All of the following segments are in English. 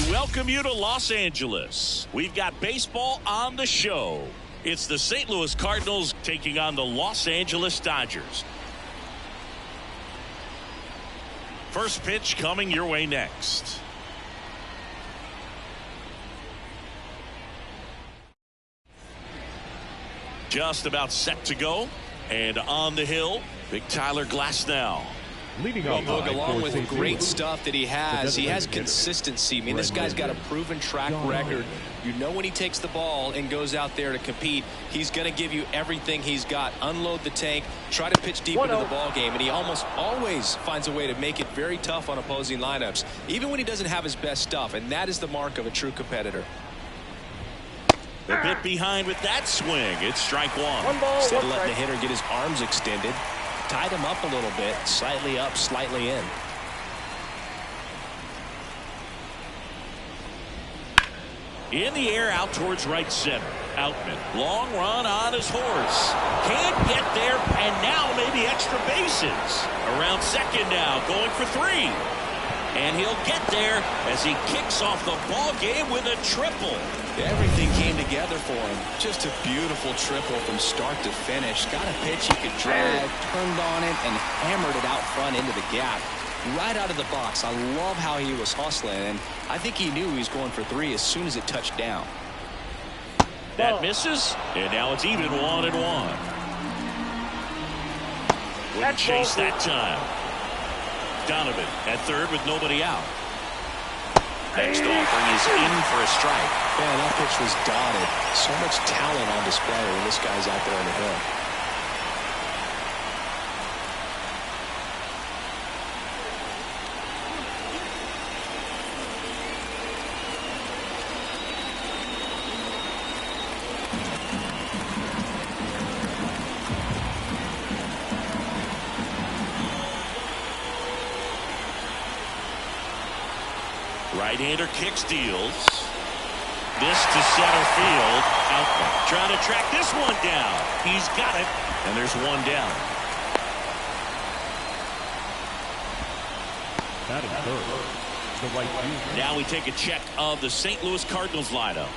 Welcome you to Los Angeles. We've got baseball on the show. It's the St. Louis Cardinals taking on the Los Angeles Dodgers. First pitch coming your way next. Just about set to go. And on the hill, Big Tyler Glasnow. Boog, along with the great stuff that he has consistency. I mean, this guy's got a proven track record. You know when he takes the ball and goes out there to compete, he's going to give you everything he's got. Unload the tank, try to pitch deep into the ball game, and he almost always finds a way to make it very tough on opposing lineups, even when he doesn't have his best stuff, and that is the mark of a true competitor. A bit behind with that swing. It's strike one. Instead of letting the hitter get his arms extended, tied him up a little bit, slightly up, slightly in. In the air out towards right center. Outman, long run on his horse. Can't get there, and now maybe extra bases. Around second now, going for three. And he'll get there as he kicks off the ball game with a triple. Everything came together for him. Just a beautiful triple from start to finish. Got a pitch he could drag, turned on it, and hammered it out front into the gap. Right out of the box. I love how he was hustling, and I think he knew he was going for three as soon as it touched down. That misses, and now it's even 1-1. Wouldn't chase that time. Donovan at third with nobody out. Next offering is in for a strike. Man, that pitch was dotted. So much talent on display when this guy's out there on the hill. Right-hander kicks, deals. This to center field. Outman trying to track this one down. He's got it, and there's one down. Now we take a check of the St. Louis Cardinals lineup.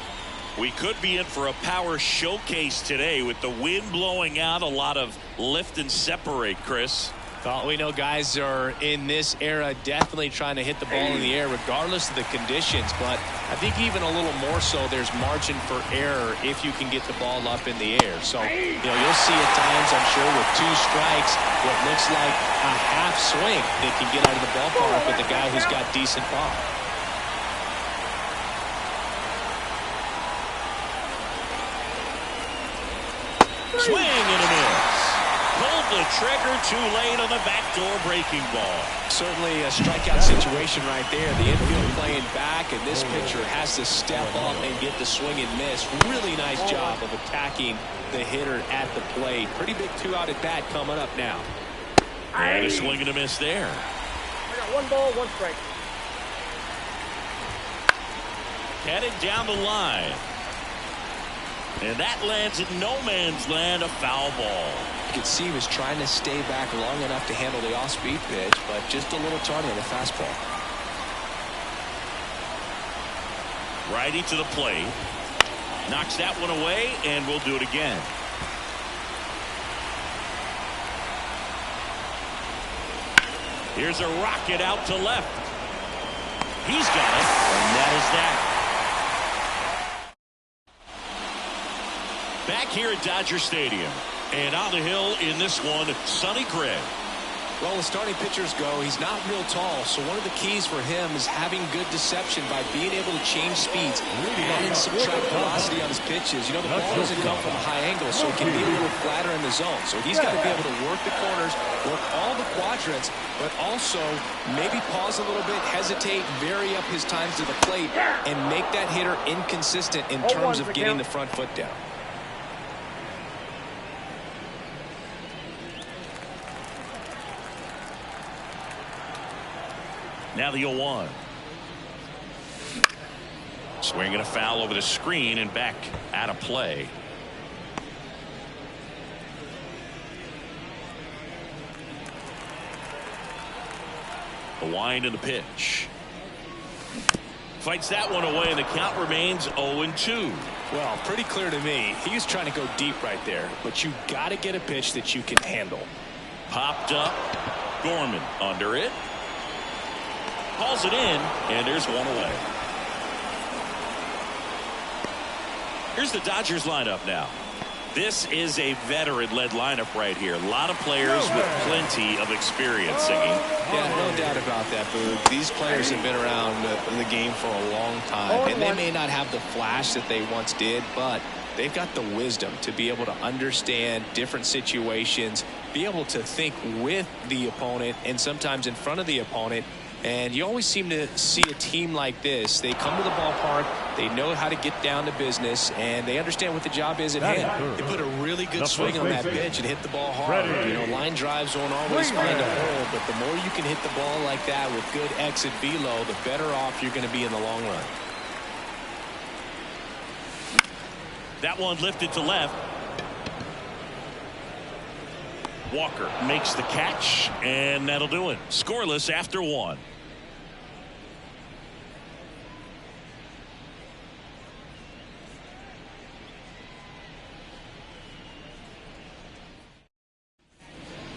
We could be in for a power showcase today with the wind blowing out, a lot of lift and separate, Chris. Well, we know guys are in this era definitely trying to hit the ball in the air regardless of the conditions, but I think even a little more so there's margin for error if you can get the ball up in the air. So, you'll see at times, I'm sure, with two strikes, what looks like a half swing that can get out of the ballpark with a guy who's got decent pop. Swing and a miss. Pulled the trigger too late on the backdoor breaking ball. Certainly a strikeout situation right there. The infield playing back, and this pitcher has to step up and get the swing and miss. Really nice job of attacking the hitter at the plate. Pretty big two-out at bat coming up now. And a swing and a miss there. I got 1 ball, 1 strike. Headed down the line. And that lands in no man's land, a foul ball. You could see he was trying to stay back long enough to handle the off-speed pitch, but just a little tardy on the fastball. Righty to the plate. Knocks that one away, and we'll do it again. Here's a rocket out to left. He's got it, and that is that. Back here at Dodger Stadium. And on the hill in this one, Sonny Gray. Well, as starting pitchers go, he's not real tall, so one of the keys for him is having good deception by being able to change speeds, add and subtract velocity on his pitches. The ball doesn't come from a high angle, so it can be a little flatter in the zone. So he's got to be able to work the corners, work all the quadrants, but also maybe pause a little bit, hesitate, vary up his times to the plate, and make that hitter inconsistent in terms of getting the front foot down. Now the 0-1. Swinging a foul over the screen and back out of play. The wind and the pitch. Fights that one away, and the count remains 0-2. Well, pretty clear to me. He was trying to go deep right there, but you got to get a pitch that you can handle. Popped up. Gorman under it. Hauls it in, and there's one away. Here's the Dodgers lineup now. This is a veteran-led lineup right here. A lot of players with plenty of experience, Singing. Yeah, no doubt about that, Boog. These players have been around the game for a long time, and they may not have the flash that they once did, but they've got the wisdom to be able to understand different situations, be able to think with the opponent and sometimes in front of the opponent. And you always seem to see a team like this. They come to the ballpark, they know how to get down to business, and they understand what the job is at hand. They put a really good swing on that pitch and hit the ball hard. You know, line drives won't always find a hole, but the more you can hit the ball like that with good exit velo, the better off you're going to be in the long run. That one lifted to left. Walker makes the catch, and that'll do it. Scoreless after one.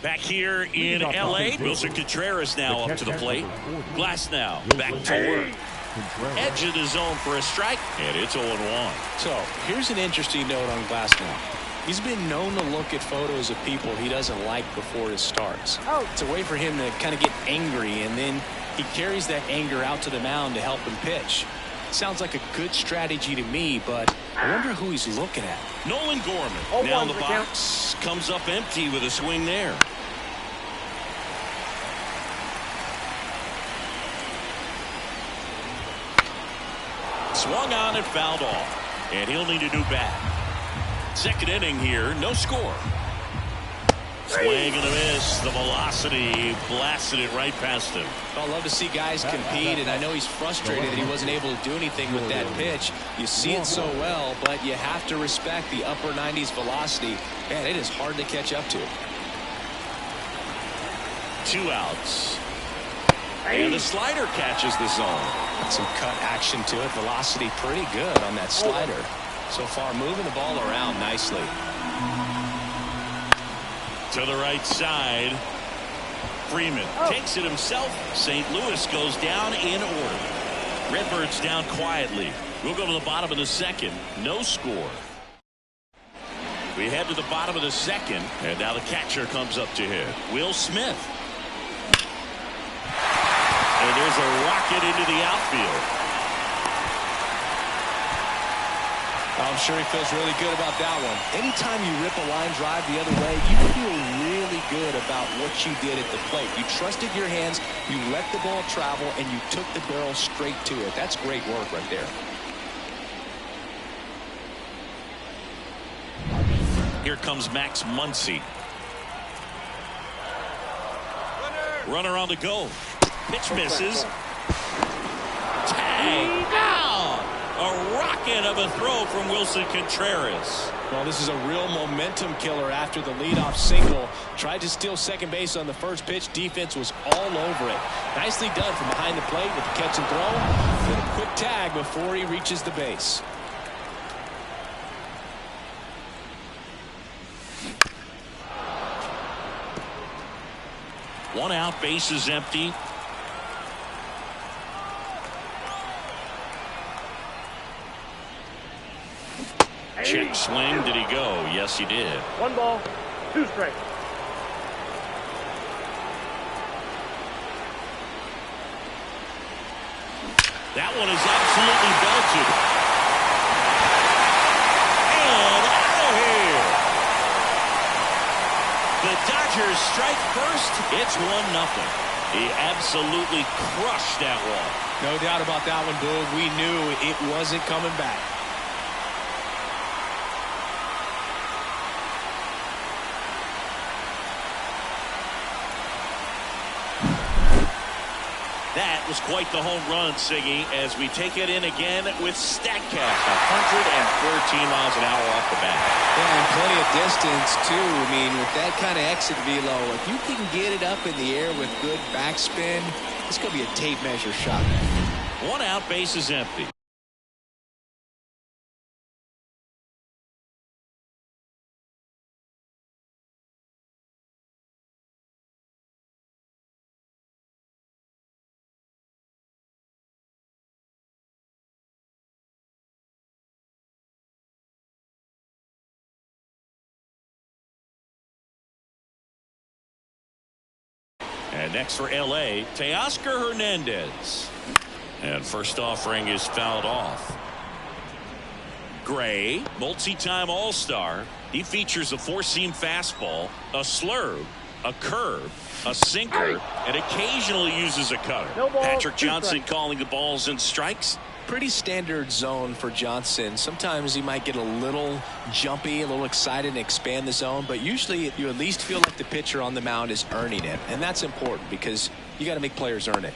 Back here in L.A., Wilson Contreras now up to the plate. Glass now back to work. Edge of the zone for a strike, and it's 0-1. So here's an interesting note on Glass now. He's been known to look at photos of people he doesn't like before his starts. It's a way for him to kind of get angry, and then he carries that anger out to the mound to help him pitch. Sounds like a good strategy to me, but I wonder who he's looking at. Nolan Gorman now in the box. Comes up empty with a swing there. Swung on and fouled off, and he'll need a new bat. Second inning here, no score. Swing and a miss. The velocity blasted it right past him. I love to see guys compete, and I know he's frustrated that he wasn't able to do anything with that pitch. You see it so well, but you have to respect the upper 90s velocity. Man, it is hard to catch up to. 2 outs. And the slider catches the zone. Some cut action to it. Velocity pretty good on that slider. So far, moving the ball around nicely. To the right side. Freeman takes it himself. St. Louis goes down in order. Redbirds down quietly. We'll go to the bottom of the second. No score. We head to the bottom of the second, and now the catcher comes up to hit. Will Smith. And there's a rocket into the outfield. I'm sure he feels really good about that one. Anytime you rip a line drive the other way, you feel really good about what you did at the plate. You trusted your hands, you let the ball travel, and you took the barrel straight to it. That's great work right there. Here comes Max Muncy. Runner on the go. Pitch misses. Tag out. A rocket of a throw from Wilson Contreras. Well, this is a real momentum killer after the leadoff single. Tried to steal second base on the first pitch. Defense was all over it. Nicely done from behind the plate with the catch and throw. Then a quick tag before he reaches the base. One out, base is empty. Check swing. Did he go? Yes, he did. 1 ball, 2 strikes. That one is absolutely belted. And out of here. The Dodgers strike first. It's 1-0. He absolutely crushed that one. No doubt about that one, Boog. We knew it wasn't coming back. That was quite the home run, Siggy, as we take it in again with StatCast. 114 miles an hour off the bat. Yeah, and plenty of distance, too. I mean, with that kind of exit velo, if you can get it up in the air with good backspin, it's going to be a tape measure shot. 1 out, base is empty. And next for L.A., Teoscar Hernandez. And first offering is fouled off. Gray, multi-time All-Star. He features a 4-seam fastball, a slurve, a curve, a sinker, and occasionally uses a cutter. Patrick Johnson calling the balls and strikes. Pretty standard zone for Johnson. Sometimes he might get a little jumpy, a little excited and expand the zone, but usually you at least feel like the pitcher on the mound is earning it, and that's important because you got to make players earn it.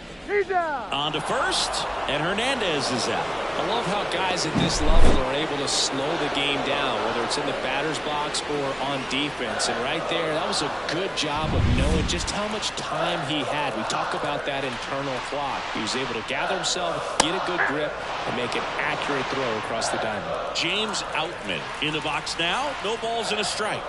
On to first, and Hernandez is out. I love how guys at this level are able to slow the game down, whether it's in the batter's box or on defense. And right there, that was a good job of knowing just how much time he had. We talk about that internal clock. He was able to gather himself, get a good grip, and make an accurate throw across the diamond. James Outman in the box now. No balls and a strike.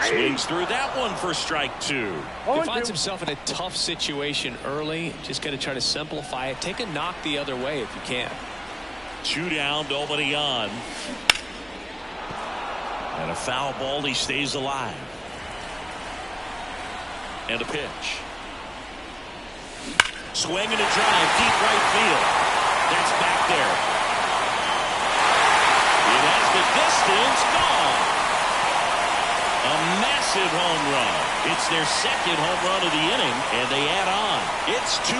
Swings through that one for strike 2. He finds himself in a tough situation early. Just got to try to simplify it. Take a knock the other way if you can. 2 down, nobody on. And a foul ball, he stays alive. And a pitch. Swing and a drive, deep right field. That's back there. It has the distance, gone. A massive home run. It's their second home run of the inning, and they add on. It's 2-0.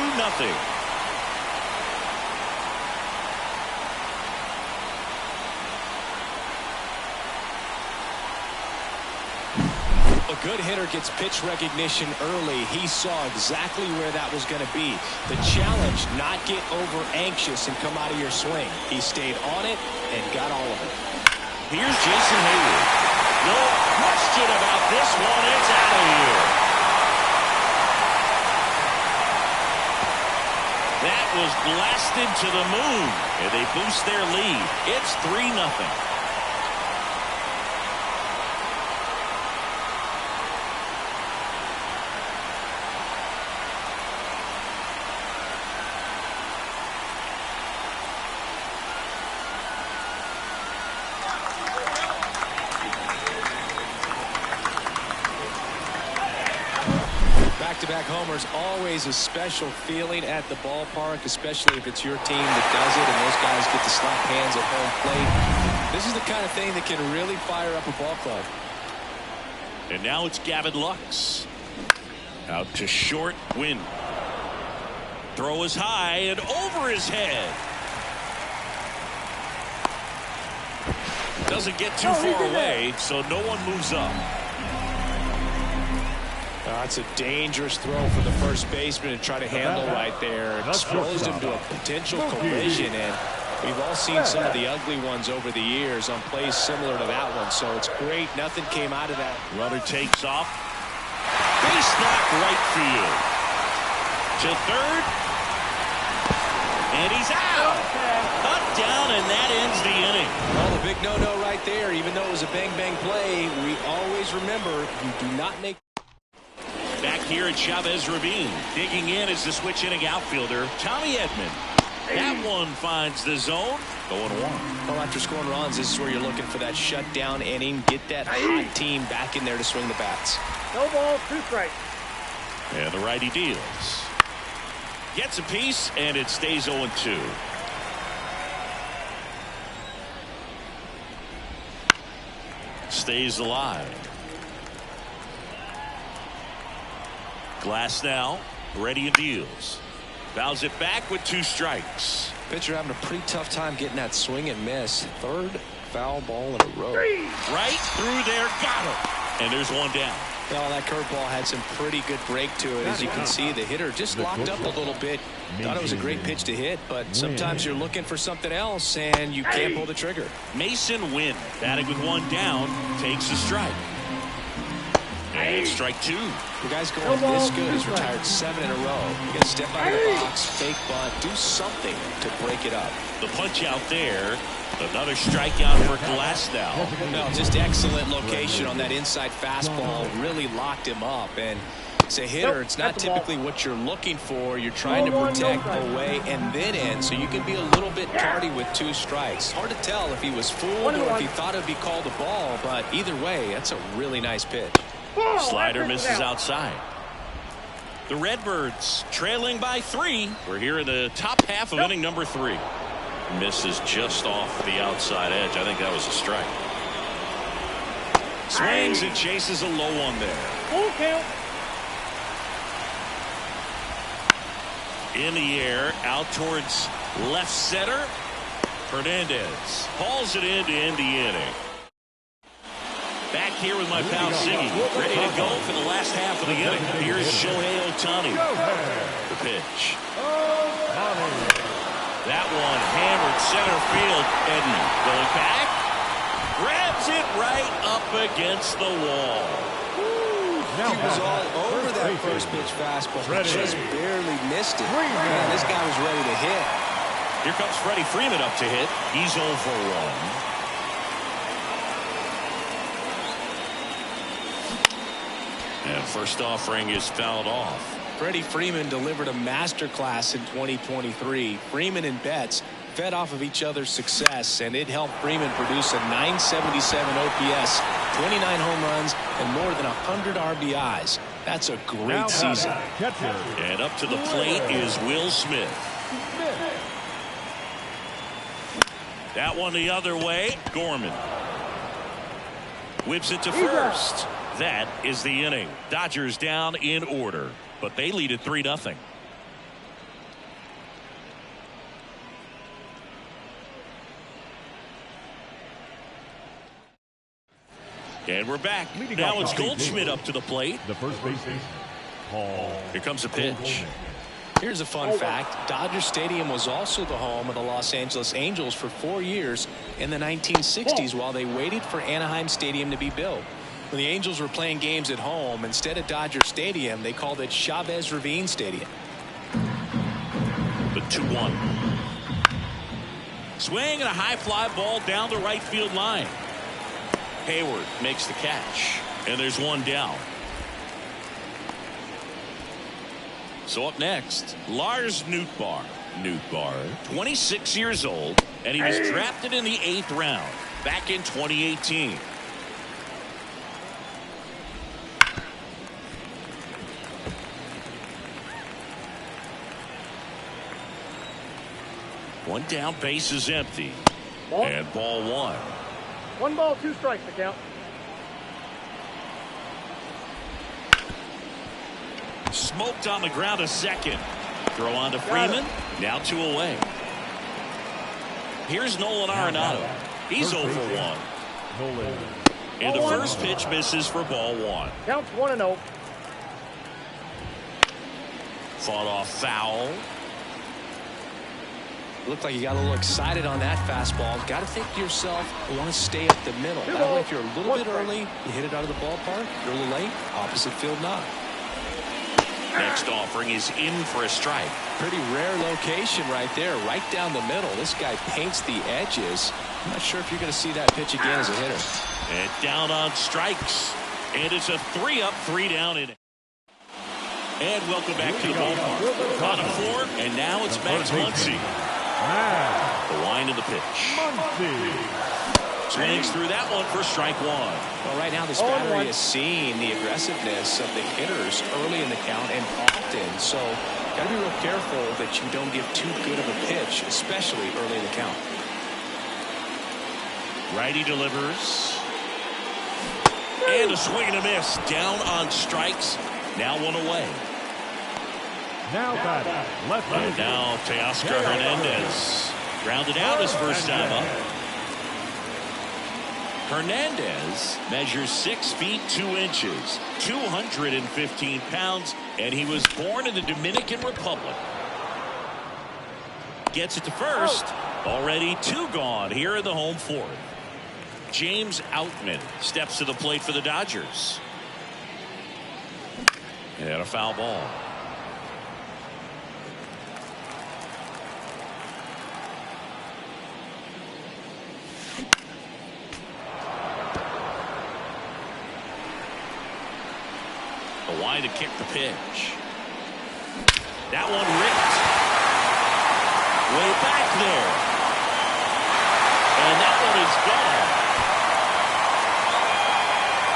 A good hitter gets pitch recognition early. He saw exactly where that was going to be. The challenge, not get over anxious and come out of your swing. He stayed on it and got all of it. Here's Jason Hayward. No question about this one. It's out of here. That was blasted to the moon, and they boost their lead. It's 3-0. Back-to-back homers, always a special feeling at the ballpark, especially if it's your team that does it and those guys get to slap hands at home plate. This is the kind of thing that can really fire up a ball club. And now it's Gavin Lux. Out to short, Win. Throw is high and over his head. Doesn't get too far away, so no one moves up. That's a dangerous throw for the first baseman to try to handle right there. Exposed him to a potential collision, and we've all seen some of the ugly ones over the years on plays similar to that one, so it's great nothing came out of that. Runner takes off. Base knock right field. To third. And he's out. Cut down, and that ends the inning. Well, the big no-no right there, even though it was a bang-bang play, we always remember you do not make. Back here at Chavez Ravine. Digging in is the switch inning outfielder, Tommy Edman. That one finds the zone. Going 1. Well, after scoring runs, this is where you're looking for that shutdown inning. Get that hot team back in there to swing the bats. No ball, 2 strikes. And the righty deals. Gets a piece, and it stays 0-2. Stays alive. Glass now, ready and deals. Fouls it back with 2 strikes. Pitcher having a pretty tough time getting that swing and miss. 3rd foul ball in a row. Right through there, got him. And there's 1 down. Well, that curveball had some pretty good break to it. As you can see, the hitter just locked up a little bit. Thought it was a great pitch to hit, but sometimes you're looking for something else, and you can't pull the trigger. Mason Wynn, batting with one down, takes a strike. And strike two. The guy's going this good. He's retired 7 in a row. You got to step out of the box, fake bunt, do something to break it up. The punch out there. Another strikeout for Glasnow. No, just excellent location on that inside fastball. Really locked him up. And as a hitter, it's not typically what you're looking for. You're trying to protect away and then in, so you can be a little bit tardy with 2 strikes. Hard to tell if he was fooled or if he thought it would be called a ball, but either way, that's a really nice pitch. Slider misses outside. The Redbirds trailing by 3. We're here in the top half of inning number 3. Misses just off the outside edge. I think that was a strike. Swings and chases a low one there. Full count. In the air, out towards left center. Hernandez hauls it in to end the inning. Back here with my pal Siggy, ready to go for the last half of the inning. Here's Shohei Ohtani. The pitch. That one hammered center field. Edney going back. Grabs it right up against the wall. He was all over that first pitch fastball. Just barely missed it. Man, this guy was ready to hit. Here comes Freddie Freeman up to hit. He's 0 for 1. And first offering is fouled off. Freddie Freeman delivered a masterclass in 2023. Freeman and Betts fed off of each other's success, and it helped Freeman produce a .977 OPS, 29 home runs, and more than 100 RBIs. That's a great season. And up to the plate is Will Smith. That one the other way. Gorman whips it to first. That is the inning. Dodgers down in order, but they lead at 3-0. And we're back. Now it's Goldschmidt up to the plate. The first baseman, Paul. Here comes a pitch. Here's a fun fact. Dodger Stadium was also the home of the Los Angeles Angels for 4 years in the 1960s while they waited for Anaheim Stadium to be built. When the Angels were playing games at home, instead of Dodger Stadium, they called it Chavez Ravine Stadium. The 2-1. Swing and a high fly ball down the right field line. Hayward makes the catch, and there's one down. So up next, Lars Nootbaar. Nootbaar, 26 years old, and he was drafted in the 8th round back in 2018. One down, base is empty. And ball 1. 1 ball, 2 strikes to count. Smoked on the ground a second. Throw on to Freeman. Now 2 away. Here's Nolan Arenado. He's 0 for 1. And the first pitch misses for ball 1. Counts 1-0. Fought off foul. Looked like you got a little excited on that fastball. Got to think to yourself, you want to stay up the middle. That way, if you're a little bit early, you hit it out of the ballpark. If you're a little late, opposite field knock. Next offering is in for a strike. Pretty rare location right there, right down the middle. This guy paints the edges. I'm not sure if you're going to see that pitch again as a hitter. And down on strikes. And it's a 3-up, 3-down inning. And welcome back to the ballpark. On a 4, and now it's Max Muncy. The line of the pitch. Swings through that one for strike 1. Well, right now this battery is seeing the aggressiveness of the hitters early in the count and often. So got to be real careful that you don't give too good of a pitch, especially early in the count. Righty delivers. And a swing and a miss. Down on strikes. Now 1 away. Now batting, left And now Teoscar Hernandez. Grounded out his first time up. Hernandez measures 6 feet 2 inches, 215 pounds, and he was born in the Dominican Republic. Gets it to first. Already 2 gone here in the home fourth. James Outman steps to the plate for the Dodgers. And a foul ball. Wide to kick the pitch. That one ripped. Way back there. And that one is gone.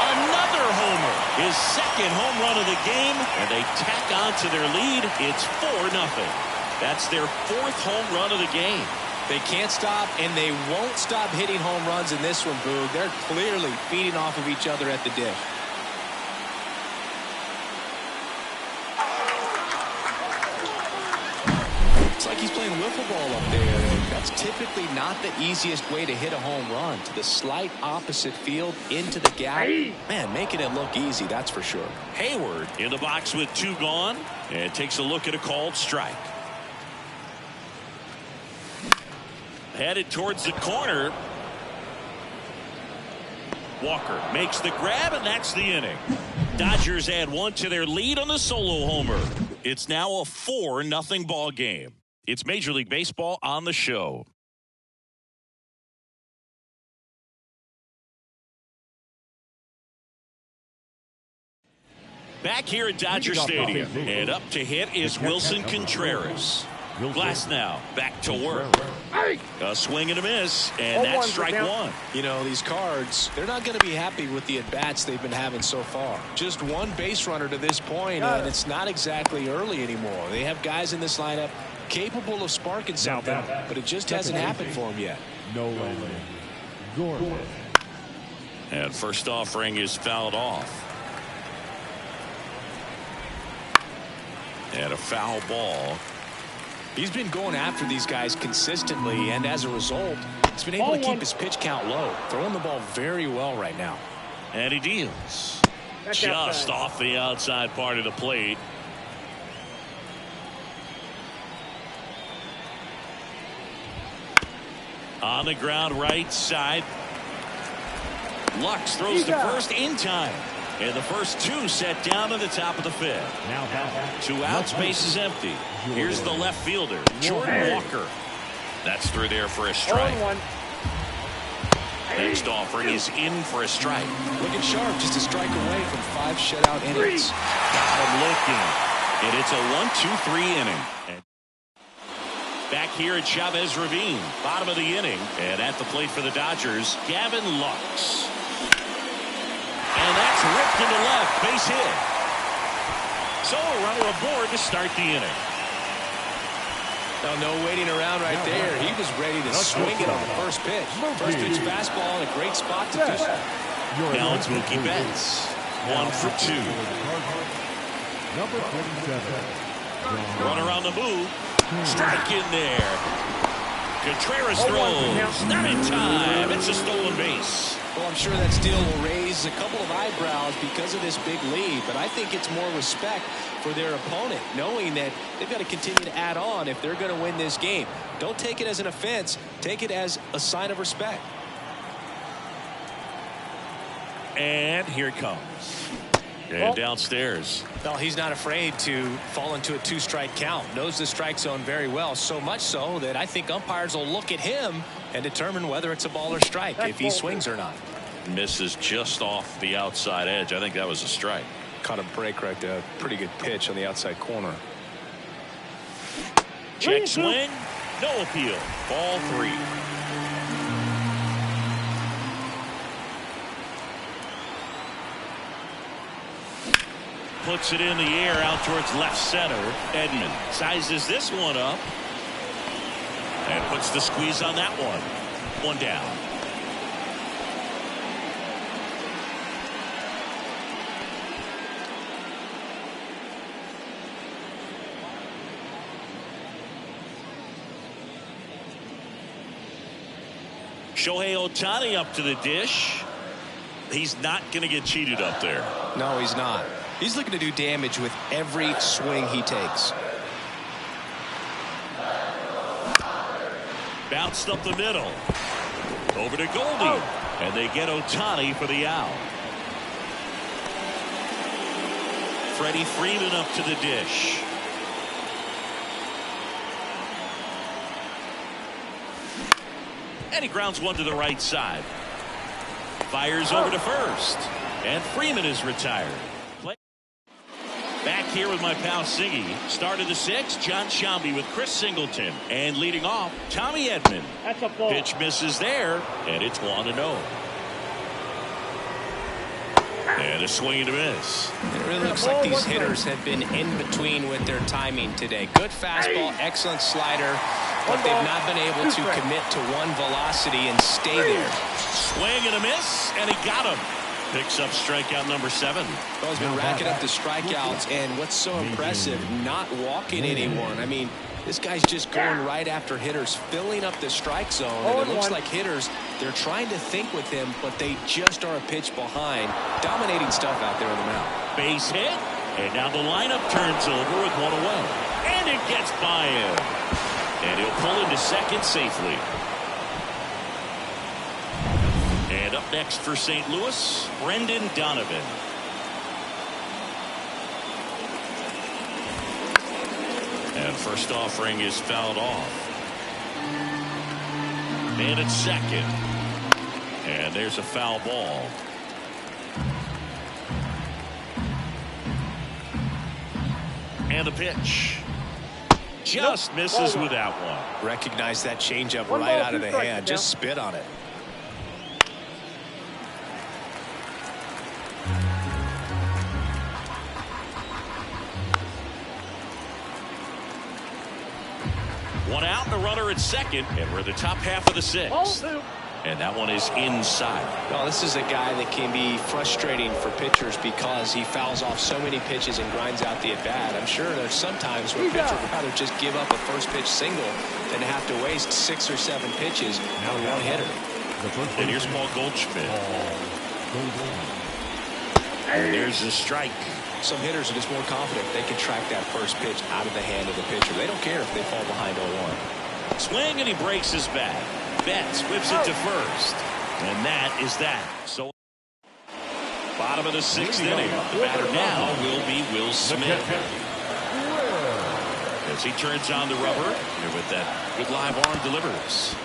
Another homer. His second home run of the game. And they tack on to their lead. It's 4-0. That's their 4th home run of the game. They can't stop, and they won't stop hitting home runs in this one, Boog. They're clearly feeding off of each other at the dish. It's like he's playing wiffle ball up there. That's typically not the easiest way to hit a home run. To the slight opposite field, into the gap. Man, making it look easy, that's for sure. Hayward in the box with 2 gone, and takes a look at a called strike. Headed towards the corner. Walker makes the grab, and that's the inning. Dodgers add 1 to their lead on the solo homer. It's now a 4-0 ball game. It's Major League Baseball on the show. Back here at Dodger Stadium, and up to hit is Wilson Contreras. Glass now, back to work. A swing and a miss, and that's strike 1. You know, these Cards, they're not going to be happy with the at-bats they've been having so far. Just 1 base runner to this point, and it's not exactly early anymore. They have guys in this lineup capable of sparking something, but it just hasn't happened for them yet. Gordon. And first offering is fouled off. And a foul ball. He's been going after these guys consistently, and as a result, he's been able to keep his pitch count low, throwing the ball very well right now. And he deals. Just off the outside part of the plate. On the ground right side. Lux throws to first in time. And the first 2 set down to the top of the 5th. 2 outs, base is empty. Here's the left fielder, Jordan Walker. That's through there for a strike. Next offering is in for a strike. Looking sharp, just a strike away from 5 shutout innings. Got him looking. And it's a 1-2-3 inning. Back here at Chavez Ravine, bottom of the inning. And at the plate for the Dodgers, Gavin Lux. And that's ripped into left, base hit. So a runner aboard to start the inning. No waiting around right there. He was ready to swing it on the first pitch. First pitch fastball in a great spot to do so. Now it's Mookie Betts. 1 for 2. Number 27. Runner on the move. Strike in there. Contreras throws. Not in time. It's a stolen base. Well, I'm sure that steal will raise a couple of eyebrows because of this big lead, but I think it's more respect for their opponent, knowing that they've got to continue to add on if they're going to win this game. Don't take it as an offense. Take it as a sign of respect. And here it comes. And downstairs. Well, he's not afraid to fall into a 2-strike count. Knows the strike zone very well, so much so that I think umpires will look at him and determine whether it's a ball or strike, if he swings or not. Misses just off the outside edge. I think that was a strike. Caught a break right there. Pretty good pitch on the outside corner. Check swing. No appeal. Ball 3. Puts it in the air out towards left center. Edman sizes this one up. And puts the squeeze on that one. 1 down. Shohei Ohtani up to the dish. He's not going to get cheated up there. No, he's not. He's looking to do damage with every swing he takes. Bounced up the middle. Over to Goldie. And they get Ohtani for the out. Freddie Freeman up to the dish. And he grounds one to the right side. Fires over to first. And Freeman is retired. Back here with my pal Siggy. Start of the sixth, John Shambi with Chris Singleton. And leading off, Tommy Edman. That's a ball. Pitch misses there, and it's 1-0. And a swing and a miss. It really looks like these hitters have been in between with their timing today. Good fastball, excellent slider, but they've not been able to commit to one velocity and stay there. Swing and a miss, and he got him. Picks up strikeout number 7. Well, he's been racking up the strikeouts, and what's so impressive, not walking anyone. I mean, this guy's just going right after hitters, filling up the strike zone, and it looks like hitters, they're trying to think with him, but they just are a pitch behind. Dominating stuff out there in the mound. Base hit, and now the lineup turns over with one away. And it gets by him. And he'll pull into second safely. And up next for St. Louis, Brendan Donovan. And first offering is fouled off. And it's second. And there's a foul ball. And the pitch. Just misses with that one. Recognize that changeup right out of the hand. Just spit on it. One out, the runner at second, and we're at the top half of the sixth. And that one is inside. Well, this is a guy that can be frustrating for pitchers because he fouls off so many pitches and grinds out the at-bat. I'm sure there's some times where a pitcher would rather just give up a first pitch single than have to waste 6 or 7 pitches on one hitter. And here's Paul Goldschmidt. And there's a strike. Some hitters are just more confident they can track that first pitch out of the hand of the pitcher. They don't care if they fall behind 0-1. Swing, and he breaks his bat. Betts whips it to first. And that is that. So bottom of the 6th inning. The batter now will be Will Smith. As he turns on the rubber, and with that good live arm delivers.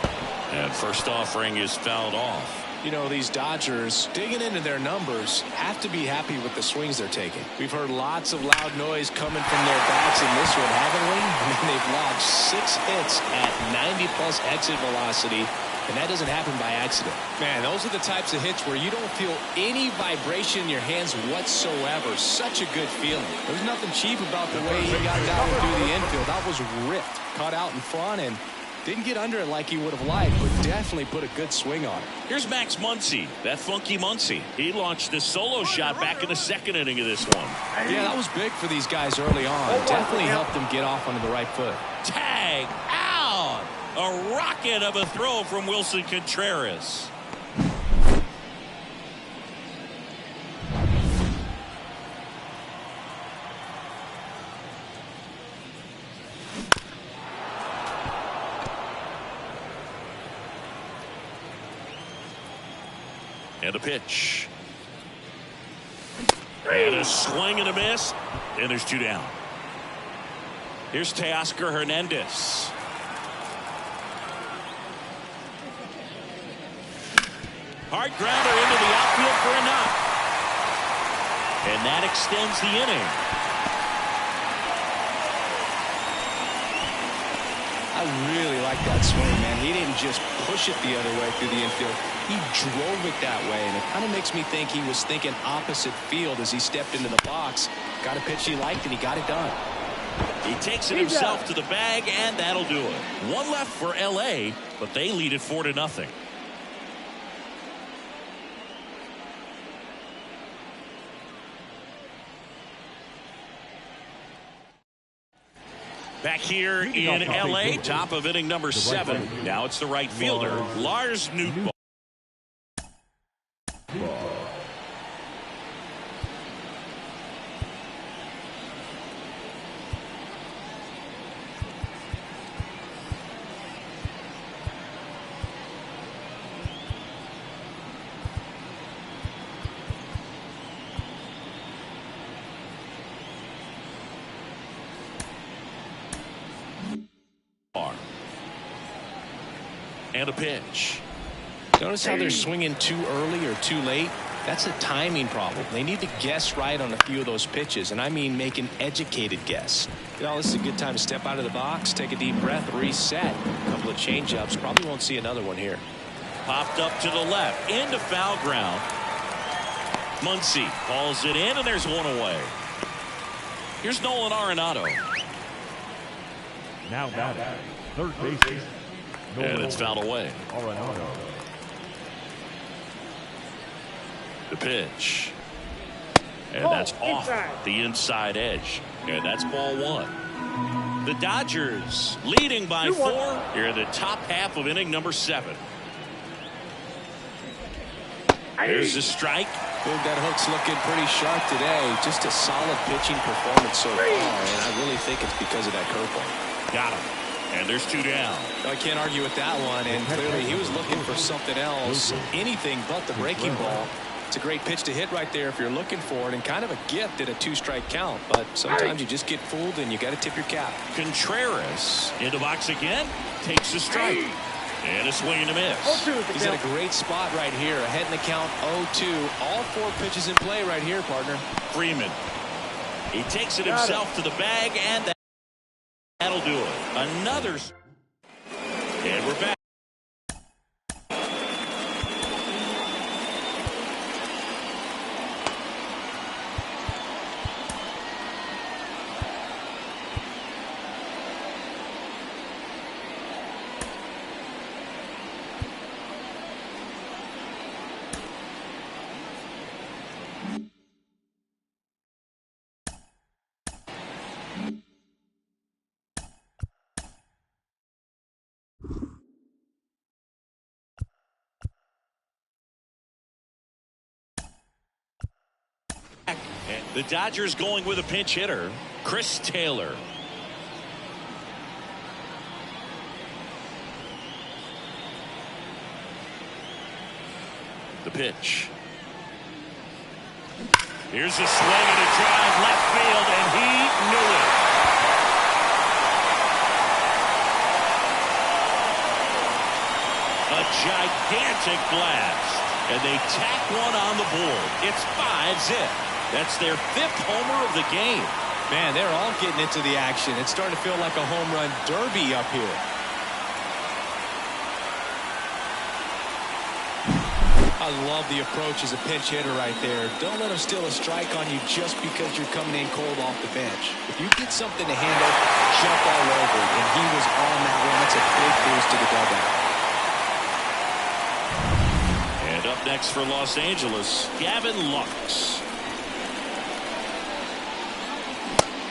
And first offering is fouled off. You know, these Dodgers, digging into their numbers, have to be happy with the swings they're taking. We've heard lots of loud noise coming from their bats in this one, haven't we? I mean, they've logged 6 hits at 90-plus exit velocity, and that doesn't happen by accident. Man, those are the types of hits where you don't feel any vibration in your hands whatsoever. Such a good feeling. There's nothing cheap about the way he got down through the infield. That was ripped, caught out in front, and didn't get under it like he would have liked, but definitely put a good swing on it. Here's Max Muncy, that funky Muncy. He launched a solo shot back in the 2nd inning of this one. Yeah, that was big for these guys early on. Definitely helped them get off onto the right foot. Tag out! A rocket of a throw from Wilson Contreras. And a pitch. And a swing and a miss. And there's 2 down. Here's Teoscar Hernandez. Hard grounder into the outfield for a knock. And that extends the inning. I really like that swing, man. He didn't just push it the other way through the infield. He drove it that way, and it kind of makes me think he was thinking opposite field as he stepped into the box. Got a pitch he liked, and he got it done. He takes it himself to the bag, and that'll do it. One left for L.A., but they lead it 4-0. Back here in L.A., top of inning number 7. Now it's the right fielder, Lars Nootbaar. And a pitch. Notice how they're swinging too early or too late? That's a timing problem. They need to guess right on a few of those pitches, and I mean make an educated guess. You know, this is a good time to step out of the box, take a deep breath, reset. A couple of change-ups. Probably won't see another one here. Popped up to the left, into foul ground. Muncy calls it in, and there's one away. Here's Nolan Arenado. Now batting, third baseman. And it's fouled away. Arenado. The pitch. And that's off the inside edge. And that's ball 1. The Dodgers leading by 4 here in the top half of inning number 7. Here's the strike. Boog, that hook's looking pretty sharp today. Just a solid pitching performance so far, and I really think it's because of that curveball. Got him. And there's 2 down. I can't argue with that one, and clearly he was looking for something else, anything but the breaking ball. It's a great pitch to hit right there if you're looking for it, and kind of a gift at a 2-strike count, but sometimes you just get fooled and you got to tip your cap. Contreras into box again, takes a strike, and a swing and a miss. He's in a great spot right here, ahead in the count 0-2. All 4 pitches in play right here, partner. Freeman, he takes it himself to the bag, and that'll do it. Another. And we're back. The Dodgers going with a pinch hitter, Chris Taylor. The pitch. Here's a swing and a drive left field, and he knew it. A gigantic blast, and they tack one on the board. It's 5-zip. That's their 5th homer of the game. Man, they're all getting into the action. It's starting to feel like a home run derby up here. I love the approach as a pinch hitter right there. Don't let him steal a strike on you just because you're coming in cold off the bench. If you get something to handle, jump all over it. And he was on that one. That's a big boost to the dugout. And up next for Los Angeles, Gavin Lux.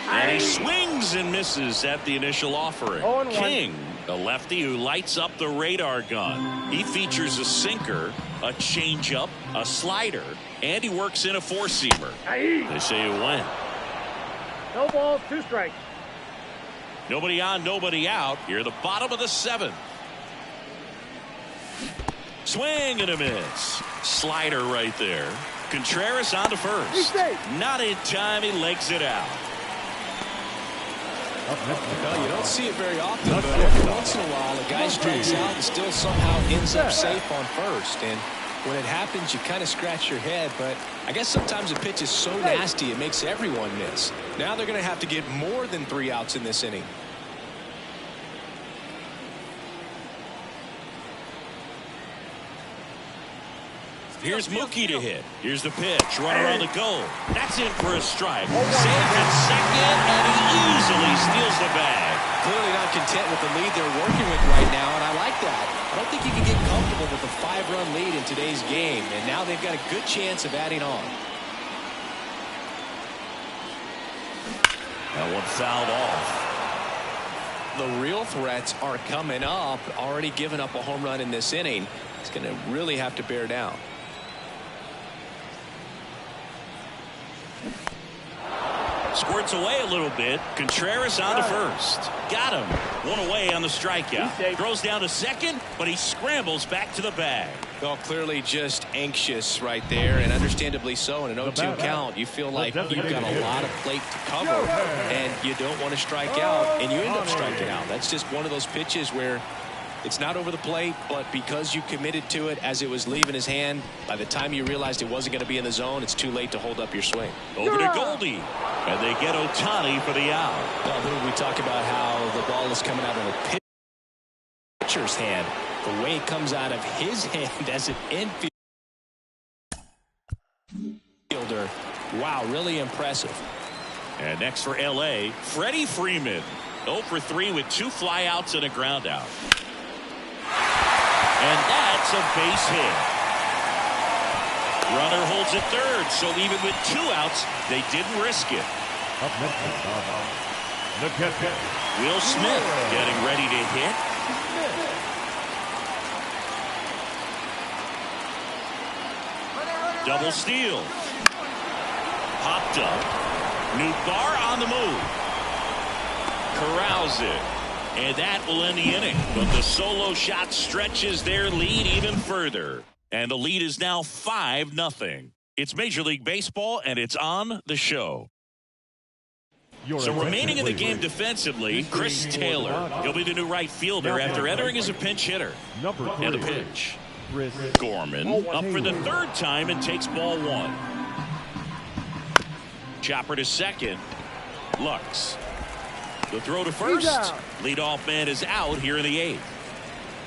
And he swings and misses at the initial offering. King, the lefty who lights up the radar gun. He features a sinker, a changeup, a slider, and he works in a 4-seamer. They say he went. No balls, 2 strikes. Nobody on, nobody out. Here at the bottom of the 7th. Swing and a miss. Slider right there. Contreras on to first. Not in time. He legs it out. Well, you don't see it very often, but every once in a while, a guy strikes out and still somehow ends up safe on first. And when it happens, you kind of scratch your head. But I guess sometimes a pitch is so nasty, it makes everyone miss. Now they're going to have to get more than 3 outs in this inning. Here's Mookie to hit. Here's the pitch. Runner on the go. That's in for a strike. Saved at second, and he easily steals the bag. Clearly not content with the lead they're working with right now, and I like that. I don't think you can get comfortable with a 5-run lead in today's game, and now they've got a good chance of adding on. That one fouled off. The real threats are coming up. Already given up a home run in this inning. He's going to really have to bear down. Squirts away a little bit. Contreras on to first. Got him. One away on the strikeout. Throws down to second, but he scrambles back to the bag. Well, clearly just anxious right there, and understandably so. In an 0-2 count, you feel like you've got a lot of plate to cover, and you don't want to strike out, and you end up striking out. That's just one of those pitches where it's not over the plate, but because you committed to it as it was leaving his hand, by the time you realized it wasn't going to be in the zone, it's too late to hold up your swing. Over to Goldie, and they get Ohtani for the out. Well, we talk about how the ball is coming out of the pitcher's hand. The way it comes out of his hand as an infielder. Wow, really impressive. And next for L.A., Freddie Freeman. 0 for 3 with 2 flyouts and a ground out. And that's a base hit. Runner holds it third, so even with 2 outs, they didn't risk it. Up next is Will Smith getting ready to hit. Double steal. Popped up. Nootbaar on the move. Corrals it. And that will end the inning. But the solo shot stretches their lead even further. And the lead is now 5-0. It's Major League Baseball, and it's on the show. So remaining in the game defensively, Chris Taylor. He'll be the new right fielder after entering as a pinch hitter. And the pitch. Gorman up for the 3rd time and takes ball 1. Chopper to second. Lux. The throw to first. Leadoff man is out here in the 8th.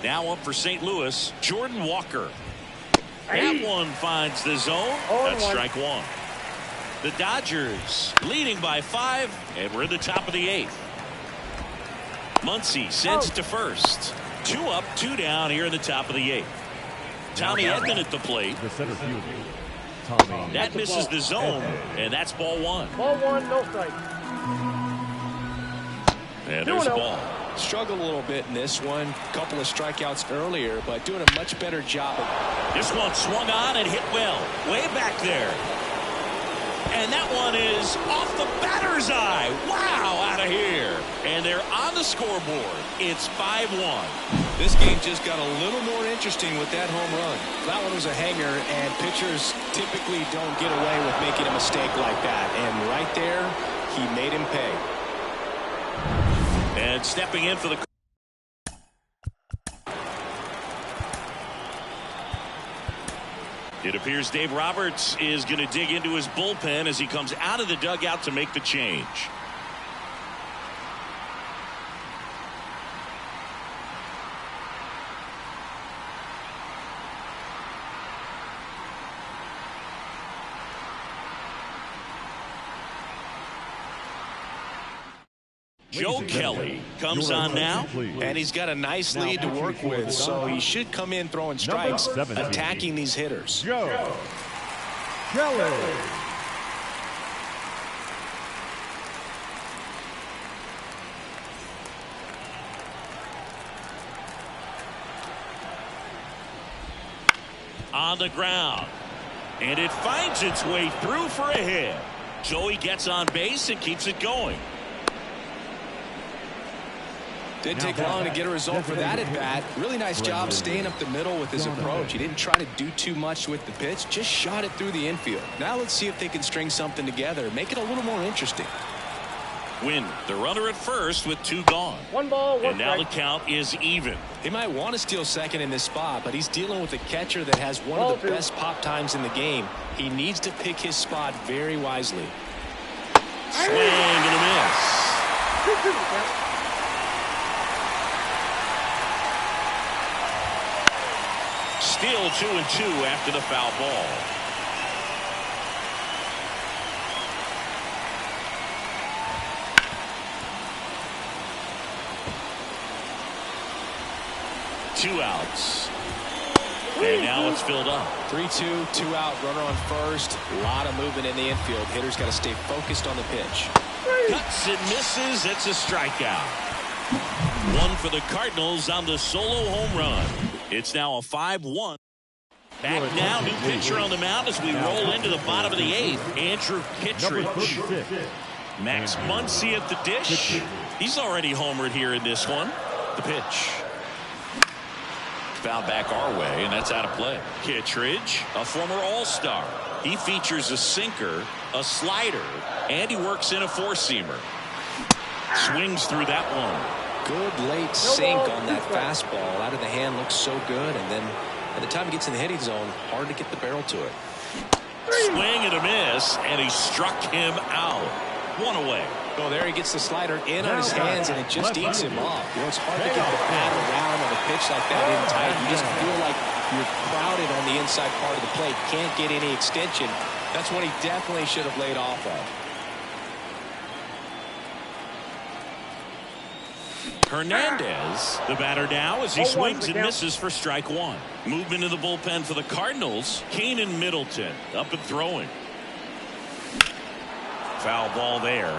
Now up for St. Louis, Jordan Walker. That one finds the zone. That's strike 1. The Dodgers leading by 5, and we're in the top of the 8th. Muncy sends it to first. 2 up, 2 down here in the top of the 8th. Tommy Edman at the plate. the center fielder. That misses the zone, and that's ball 1. Ball 1, no strike. And there's a ball. Struggled a little bit in this one. Couple of strikeouts earlier, but doing a much better job. This one swung on and hit well. Way back there. And that one is off the batter's eye. Wow, out of here. And they're on the scoreboard. It's 5-1. This game just got a little more interesting with that home run. That one was a hanger, and pitchers typically don't get away with making a mistake like that. And right there, he made him pay. And stepping in for the... It appears Dave Roberts is going to dig into his bullpen as he comes out of the dugout to make the change. Joe Kelly comes on now, and he's got a nice lead to work with, so he should come in throwing strikes, attacking these hitters. Joe Kelly. On the ground, and it finds its way through for a hit. Joey gets on base and keeps it going. Didn't take long to get a result for that at bat. Really nice job staying up the middle with his approach. He didn't try to do too much with the pitch, just shot it through the infield. Now let's see if they can string something together, make it a little more interesting. Win the runner at first with 2 gone. 1 ball, 1 and now strike. the count is even. He might want to steal second in this spot, but he's dealing with a catcher that has one of the best pop times in the game. He needs to pick his spot very wisely. Swing and a miss. Still 2-2 after the foul ball. Two outs. And now it's filled up. 3-2, 2 out, runner on first. A lot of movement in the infield. Hitters got to stay focused on the pitch. Cuts and misses. It's a strikeout. One for the Cardinals on the solo home run. It's now a 5-1. Back now, new pitcher on the mound as we roll into the bottom of the 8th. Andrew Kittredge. Max Muncy at the dish. He's already homered here in this one. The pitch. Foul back our way, and that's out of play. Kittredge, a former All-Star. He features a sinker, a slider, and he works in a four-seamer. Swings through that one. Good late sink on that fastball. Out of the hand, looks so good, and then by the time he gets in the hitting zone, hard to get the barrel to it. Swing and a miss, and he struck him out. One away. Oh, there he gets the slider in on his hands, and it just eats him off. You know, it's hard to get the bat around on a pitch like that in tight. You just feel like you're crowded on the inside part of the plate. Can't get any extension. That's what he definitely should have laid off of. Hernandez, the batter now, as he swings and misses for strike one. Movement in the bullpen for the Cardinals. Keenan Middleton up and throwing. Foul ball there.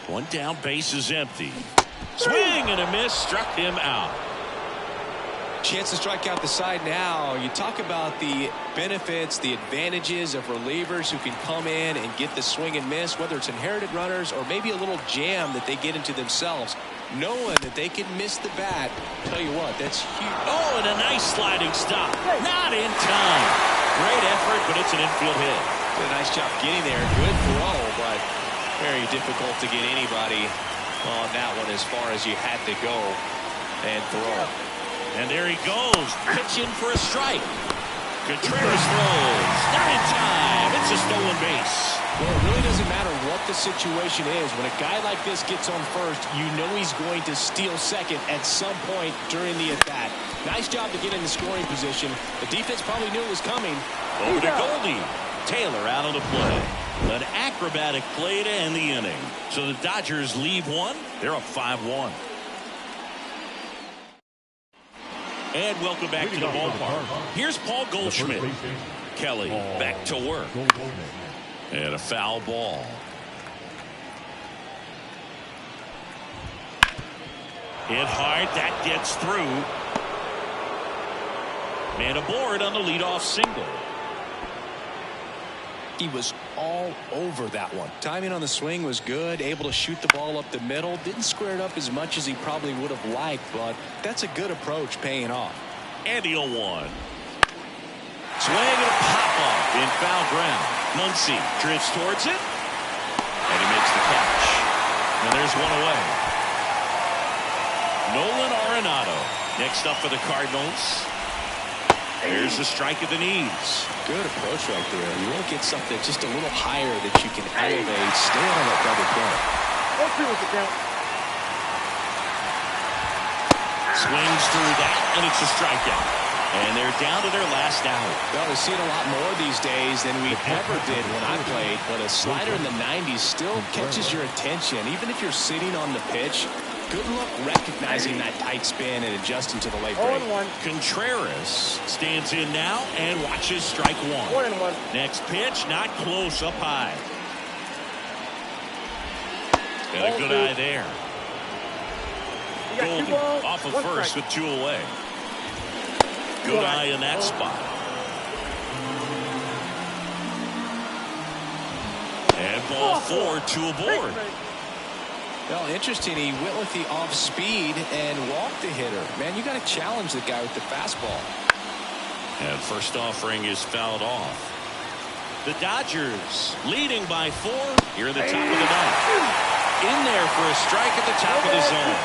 One down, base is empty. Swing and a miss, struck him out. Chance to strike out the side now. You talk about the benefits, the advantages of relievers who can come in and get the swing and miss, whether it's inherited runners or maybe a little jam that they get into themselves. Knowing that they can miss the bat, tell you what, that's huge. Oh, and a nice sliding stop. Not in time. Great effort, but it's an infield hit. Did a nice job getting there. Good throw, but very difficult to get anybody on that one as far as you had to go and throw. And there he goes, pitching for a strike. Contreras throws, not in time. It's a stolen base. Well, it really doesn't matter what the situation is. When a guy like this gets on first, you know he's going to steal second at some point during the at-bat. Nice job to get in the scoring position. The defense probably knew it was coming. Over to Goldie. Taylor out on the play. An acrobatic play to end the inning. So the Dodgers leave one. They're up 5-1. And welcome back to the ballpark. Here's Paul Goldschmidt. Kelly back to work. And a foul ball. Hit hard. That gets through. Man aboard on the leadoff single. He was all over that one. Timing on the swing was good. Able to shoot the ball up the middle. Didn't square it up as much as he probably would have liked, but that's a good approach paying off. And the 0-1. Swing and a pop-off in foul ground. Muncy drifts towards it. And he makes the catch. And there's one away. Nolan Arenado next up for the Cardinals. There's a strike at the knees. Good approach right there. You want to get something just a little higher that you can elevate. Stay on that double play. Swings through that, and it's a strikeout. And they're down to their last out. Well, we've seen a lot more these days than we ever did when I played, but a slider in the 90s still catches your attention. Even if you're sitting on the pitch, good luck recognizing that tight spin and adjusting to the late break. Contreras stands in now and watches strike one. Next pitch, not close, up high. Got a good eye there. Goldie off of first with two away. Good eye in that spot. And ball four, two aboard. Well, interesting. He went with the off speed and walked the hitter. Man, you got to challenge the guy with the fastball. And first offering is fouled off. The Dodgers leading by 4 here at the top of the ninth. In there for a strike at the top of the zone.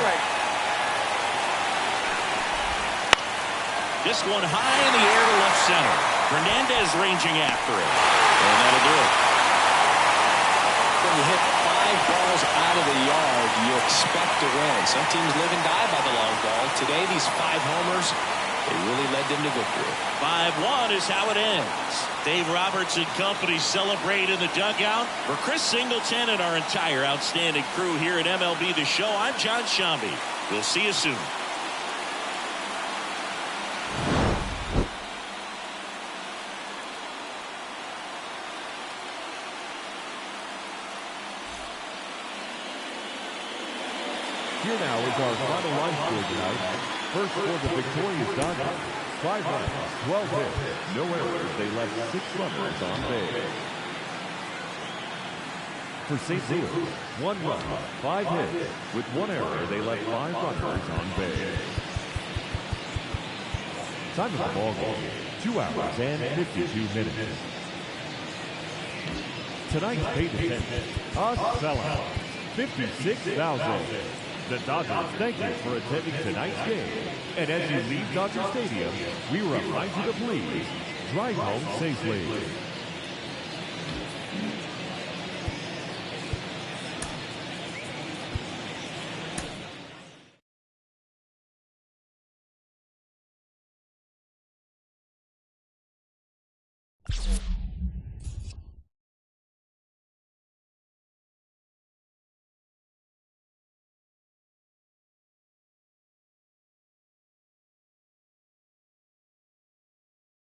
This one high in the air to left center. Hernandez ranging after it. And that'll do it. When you hit 5 balls out of the yard, you expect to win. Some teams live and die by the long ball. Today, these 5 homers, They really led them to victory. 5-1 is how it ends. Dave Roberts and company celebrate in the dugout. For Chris Singleton and our entire outstanding crew here at MLB The Show, I'm John Shambi. We'll see you soon. Here now is our final line score tonight. First for the victorious Dodgers, 5 runs, 12 hits, no errors. They left 6 runners on base. For St. Louis, 1 run, 5 hits, with 1 error. They left 5 runners on base. Time of the ball game, 2 hours and 52 minutes. Tonight's paid attendance, a sellout, 56,000. The Dodgers thank you for attending tonight's game. And as you leave Dodger Stadium, we remind you to please drive home safely.